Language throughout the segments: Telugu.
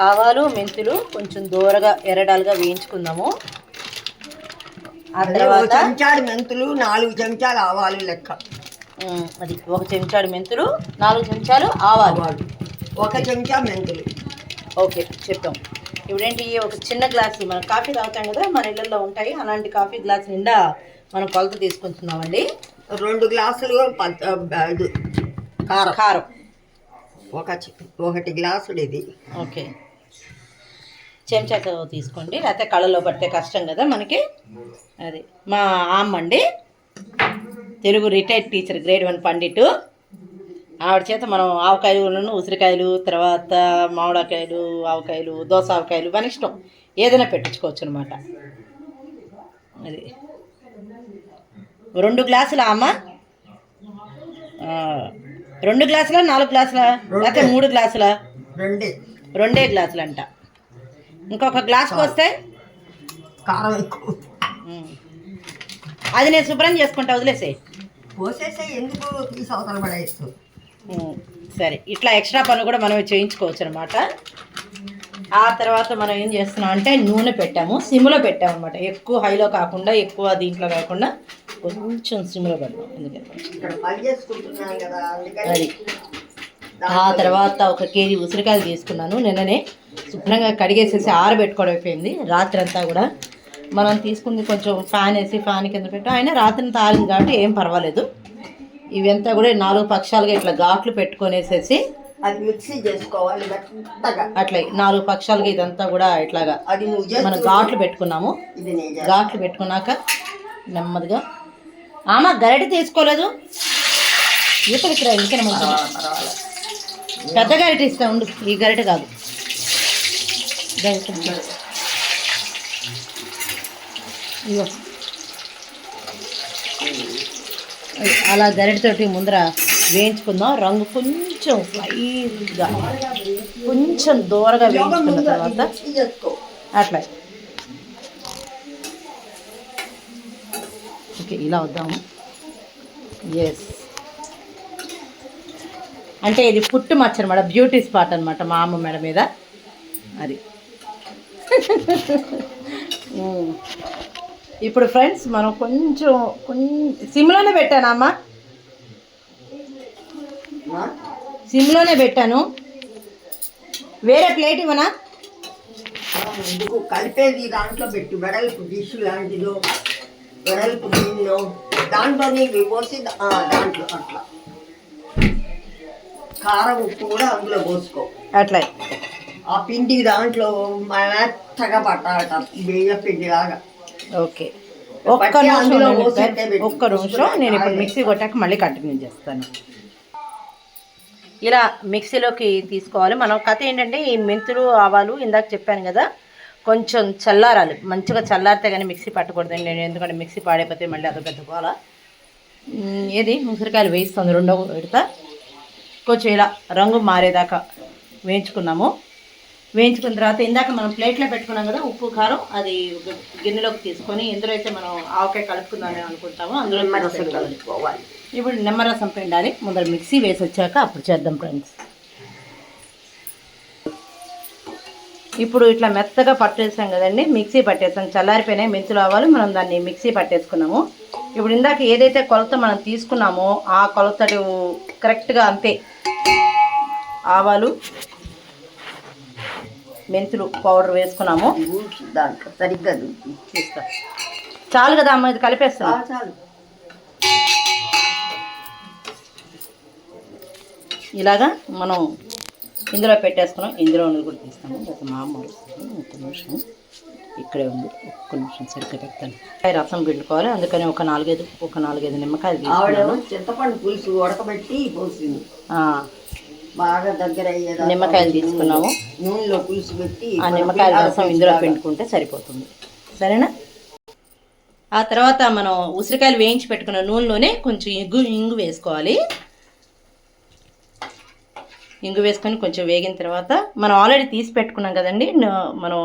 ఆవాలు మెంతులు కొంచెం దూరగా ఎర్రడాలుగా వేయించుకుందాము. ఆ తర్వాత చెంచాడు మెంతులు, 4 చెంచాలు ఆవాలు లెక్క. అది 1 చెంచాడు మెంతులు, 4 చెంచాలు ఆవాలు, 1 చెంచా మెంతులు. ఓకే చెప్పాం. ఇప్పుడేంటి ఒక చిన్న గ్లాస్ మనం కాఫీ తాగుతాం కదా, మన ఇళ్ళల్లో ఉంటాయి, అలాంటి కాఫీ గ్లాస్ నిండా మనం కొలత తీసుకుంటున్నామండి. 2 గ్లాసులు కారం. 1 గ్లాసులు ఇది. ఓకే, చెంచాతో తీసుకోండి, లేకపోతే కళ్ళలో పడితే కష్టం కదా మనకి. అది మా అమ్మ అండి, Telugu retired teacher, grade 1 Pandit. ఆవిడ చేత మనం ఆవకాయలు, ఉసిరికాయలు, తర్వాత మామిడికాయలు, ఆవకాయలు, దోస ఆవకాయలు మన ఇష్టం ఏదైనా పెట్టించుకోవచ్చు అనమాట. అది 2 గ్లాసులా అమ్మ? 2 గ్లాసులా 4 గ్లాసులా లేకపోతే 3 గ్లాసులా? 2 గ్లాసులు అంట. ఇంకొక గ్లాస్ పోస్తే కారం ఎక్కువ. అది నేను శుభ్రం చేసుకుంటా, వదిలేసే. పోసేసే ఎందుకు తీసి అవతల పడేస్తూ. సరే, ఇట్లా ఎక్స్ట్రా పనులు కూడా మనం చేయించుకోవచ్చు అనమాట. ఆ తర్వాత మనం ఏం చేస్తున్నాం అంటే నూనె పెట్టాము, సిమ్లో పెట్టాము అనమాట. ఎక్కువ హైలో కాకుండా, ఎక్కువ దీంట్లో కాకుండా కొంచెం సిమ్లో పెడతాం. అది ఆ తర్వాత 1 కేజీ ఉసిరికాయలు తీసుకున్నాను. నిన్ననే శుభ్రంగా కడిగేసేసి ఆరబెట్టుకోవడం అయిపోయింది. రాత్రి అంతా కూడా మనం తీసుకుంది కొంచెం ఫ్యాన్ వేసి ఫ్యాన్ కింద పెట్టాం. అయినా రాత్రి అంతా ఆరింది కాబట్టి ఏం పర్వాలేదు. ఇవంతా కూడా 4 పక్షాలుగా ఇట్లా ఘాట్లు పెట్టుకొనేసేసి అది మిక్సీ చేసుకోవాలి అట్లా 4 పక్షాలుగా ఇదంతా కూడా ఇట్లాగా అది మనం ఘాట్లు పెట్టుకున్నాము. ఘాట్లు పెట్టుకున్నాక నెమ్మదిగా గరిటె తీసుకోలేదు, ఈతకి రా ఇంకేనా పర్వాలేదు. పెద్ద గరిటె ఇస్తా ఉండు, ఈ గరిటె కాదు. ఇగో అలా గరిటెతోటి ముందర వేయించుకుందాం. రంగు కొంచెం ఫ్రైగా, కొంచెం దూరగా వేయించుకున్న తర్వాత అట్లా ఓకే ఇలా వద్దాము. ఎస్, అంటే ఇది పుట్టు మచ్చ అనమాట, బ్యూటీ స్పాట్ అనమాట మా అమ్మ మెడ మీద. అది ఇప్పుడు ఫ్రెండ్స్ మనం కొంచెం సిమ్లోనే పెట్టానమ్మా, సిమ్లోనే పెట్టాను. వేరే ప్లేట్ ఇవ్వనా? కలిపేది దాంట్లో పెట్టు, వెడల్పు డిష్ లాంటిదో, వెడల్పు గిన్నెలో దాంట్లోనే పోసి దాంట్లో అట్లా కారం ఉప్పు కూడా అందులో పోసుకో. అట్లా ఆ పిండి దాంట్లో మెత్తగా పట్టాలట, బియ్య పిండి లాగా. ఓకే, ఒక్క నిమిషం నేను ఇప్పుడు మిక్సీ కొట్టాక మళ్ళీ కంటిన్యూ చేస్తాను. ఇలా మిక్సీలోకి తీసుకోవాలి. మనం కథ ఏంటంటే ఈ మెంతులు ఆవాలు ఇందాక చెప్పాను కదా, కొంచెం చల్లారాలి. మంచిగా చల్లారితే కానీ మిక్సీ పట్టకూడదండి నేను, ఎందుకంటే మిక్సీ పాడైపోతే మళ్ళీ అదో పెట్టుకోవాలా. ఏది ఉసిరికాయలు వేయిస్తుంది 2వ విడత. కొంచెం ఇలా రంగు మారేదాకా వేయించుకున్నాము. వేయించుకున్న తర్వాత ఇందాక మనం ప్లేట్లో పెట్టుకున్నాం కదా ఉప్పు కారం, అది గిన్నెలోకి తీసుకొని ఇందులో అయితే మనం ఆవకాయ కలుపుకుందామని అనుకుంటాము, అందులో నిమ్మరసం కలుపుకోవాలి. ఇప్పుడు నిమ్మరసం పిండాలి. ముందర మిక్సీ వేసి వచ్చాక అప్పుడు చేద్దాం ఫ్రెండ్స్. ఇప్పుడు ఇట్లా మెత్తగా పట్టేసాం కదండి, మిక్సీ పట్టేసాం. చల్లారిపోయినాయి మెంతులు ఆవాలు, మనం దాన్ని మిక్సీ పట్టేసుకున్నాము. ఇప్పుడు ఇందాక ఏదైతే కొలత మనం తీసుకున్నామో ఆ కొలత కరెక్ట్గా అంతే. ఆవాలు మెంతులు పౌడర్ వేసుకున్నాము. దాంట్లో సరిగ్గా తీస్తా, చాలు కదా అమ్మ, ఇది కలిపేస్తాం. చాలు. ఇలాగా మనం ఇందులో పెట్టేసుకున్నాం. ఇందులో కూడా తీస్తాము. మా అమ్మ ఒక్క నిమిషం ఇక్కడే ఉంది, ఒక్క నిమిషం సరిగ్గా పెడతాను. రసం పిండుకోవాలి, అందుకని ఒక 4-5 నిమ్మకాయలు తీసుకున్నాను. చింతపండు పులుసు ఉడకబెట్టి పోసింది, బాగా దగ్గర అయ్యేది. నిమ్మకాయలు తీసుకున్నాము, నూనెలో పులుసు పెట్టి ఆ నిమ్మకాయల రసం ఇందులో పిండుకుంటే సరిపోతుంది. సరేనా? ఆ తర్వాత మనం ఉసిరికాయలు వేయించి పెట్టుకున్న నూనెలోనే కొంచెం ఇంగు వేసుకోవాలి. ఇంగు వేసుకొని కొంచెం వేగిన తర్వాత మనం ఆల్రెడీ తీసి పెట్టుకున్నాం కదండి, మనం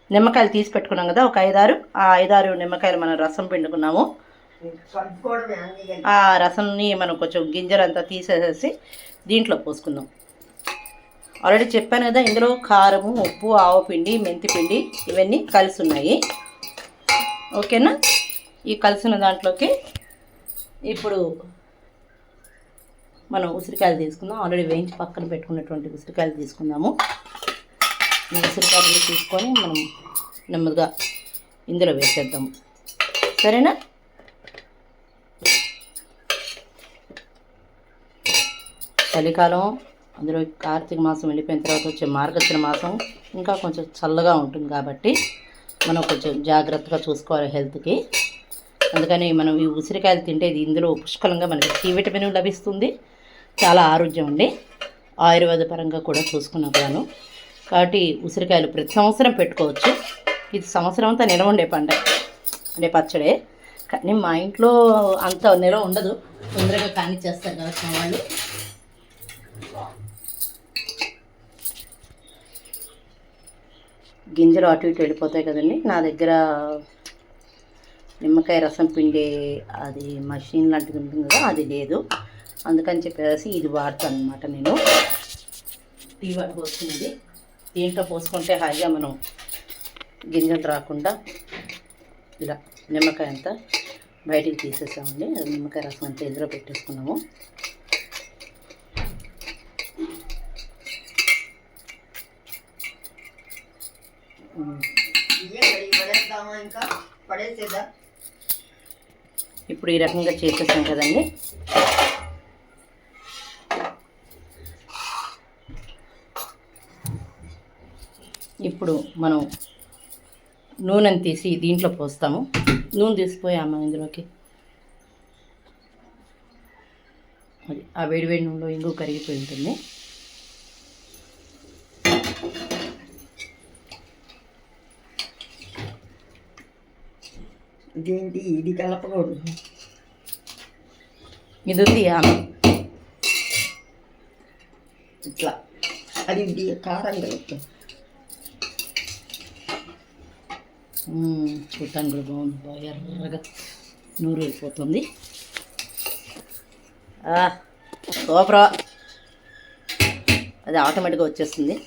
నిమ్మకాయలు తీసి పెట్టుకున్నాం కదా, ఒక 5-6 నిమ్మకాయలు మనం రసం పిండుకున్నాము. ఆ రసంని మనం కొంచెం గింజలంతా తీసేసి దీంట్లో పోసుకుందాం. ఆల్రెడీ చెప్పాను కదా, ఇందులో కారము, ఉప్పు, ఆవపిండి, మెంతిపిండి ఇవన్నీ కలిసి ఉన్నాయి. ఓకేనా? ఈ కలిసిన దాంట్లోకి ఇప్పుడు మనం ఉసిరికాయలు తీసుకుందాం. ఆల్రెడీ వేయించి పక్కన పెట్టుకున్నటువంటి ఉసిరికాయలు తీసుకుందాము. ఈ ఉసిరికాయలు తీసుకొని మనం నెమ్మదిగా ఇందులో వేసేద్దాము. సరేనా? చలికాలం, అందులో కార్తీక మాసం వెళ్ళిపోయిన తర్వాత వచ్చే మార్గశిర మాసం ఇంకా కొంచెం చల్లగా ఉంటుంది కాబట్టి మనం కొంచెం జాగ్రత్తగా చూసుకోవాలి హెల్త్కి. అందుకని మనం ఈ ఉసిరికాయలు తింటే ఇందులో పుష్కలంగా మనకి సి విటమిన్ లభిస్తుంది. చాలా ఆరోగ్యం అండి, ఆయుర్వేద పరంగా కూడా చూసుకున్నాను. కాబట్టి ఉసిరికాయలు ప్రతి సంవత్సరం పెట్టుకోవచ్చు. ఇది సంవత్సరం అంతా నిలవ ఉండే పండుగ అంటే పచ్చడే, కానీ మా ఇంట్లో అంత నిలవ ఉండదు, తొందరగా కానిచ్చేస్తారు కాబట్టి మా వాళ్ళు. గింజలు అటు ఇటు వెళ్ళిపోతాయి కదండి. నా దగ్గర నిమ్మకాయ రసం పిండే అది మషిన్ లాంటిది ఉంటుంది కదా, అది లేదు. అందుకని చెప్పేసి ఇది వాడతాను అనమాట నేను. టీ వాటి పోసుకునేది దీంట్లో పోసుకుంటే హాయిగా మనం గింజలు రాకుండా ఇలా నిమ్మకాయ అంతా బయటికి తీసేసామండి. నిమ్మకాయ రసం అంతా ఇందులో పెట్టేసుకున్నాము. ఇప్పుడు ఈ రకంగా చేసేసాం కదండి. ఇప్పుడు మనం నూనెని తీసి దీంట్లో పోస్తాము. నూనె తీసిపోయాము ఇందులోకి. అది ఆ వేడివేడి నూనెలో ఇంగు కరిగిపోయి ఉంటుంది. ఇదేంటి ఇది కలపకూడదు, ఇది ఉంది ఇట్లా. అది కారం కలుపుతాం. చూడటానికి కూడా బాగుంది, బాగా ఎర్రగా నూరు అయిపోతుంది. సూపర్, అది ఆటోమేటిక్గా వచ్చేస్తుంది.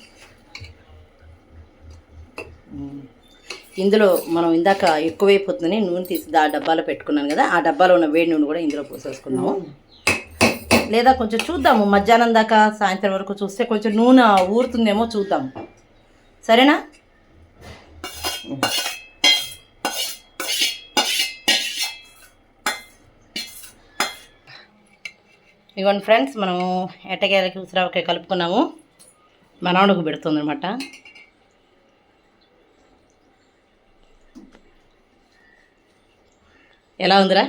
ఇందులో మనం ఇందాక ఎక్కువైపోతుందని నూనె తీసి ఆ డబ్బాలో పెట్టుకున్నాను కదా, ఆ డబ్బాలో ఉన్న వేడి నూనె కూడా ఇందులో పోసేసుకున్నాము. లేదా కొంచెం చూద్దాము, మధ్యాహ్నం దాకా సాయంత్రం వరకు చూస్తే కొంచెం నూనె ఊరుతుందేమో చూద్దాము. సరేనా? ఇవ్వండి ఫ్రెండ్స్, మనము ఎట్టకేలకి ఉసిరావకాయ కలుపుకున్నాము. మనవడకు పెడుతుంది అనమాట. ఎలా ఉందిరా?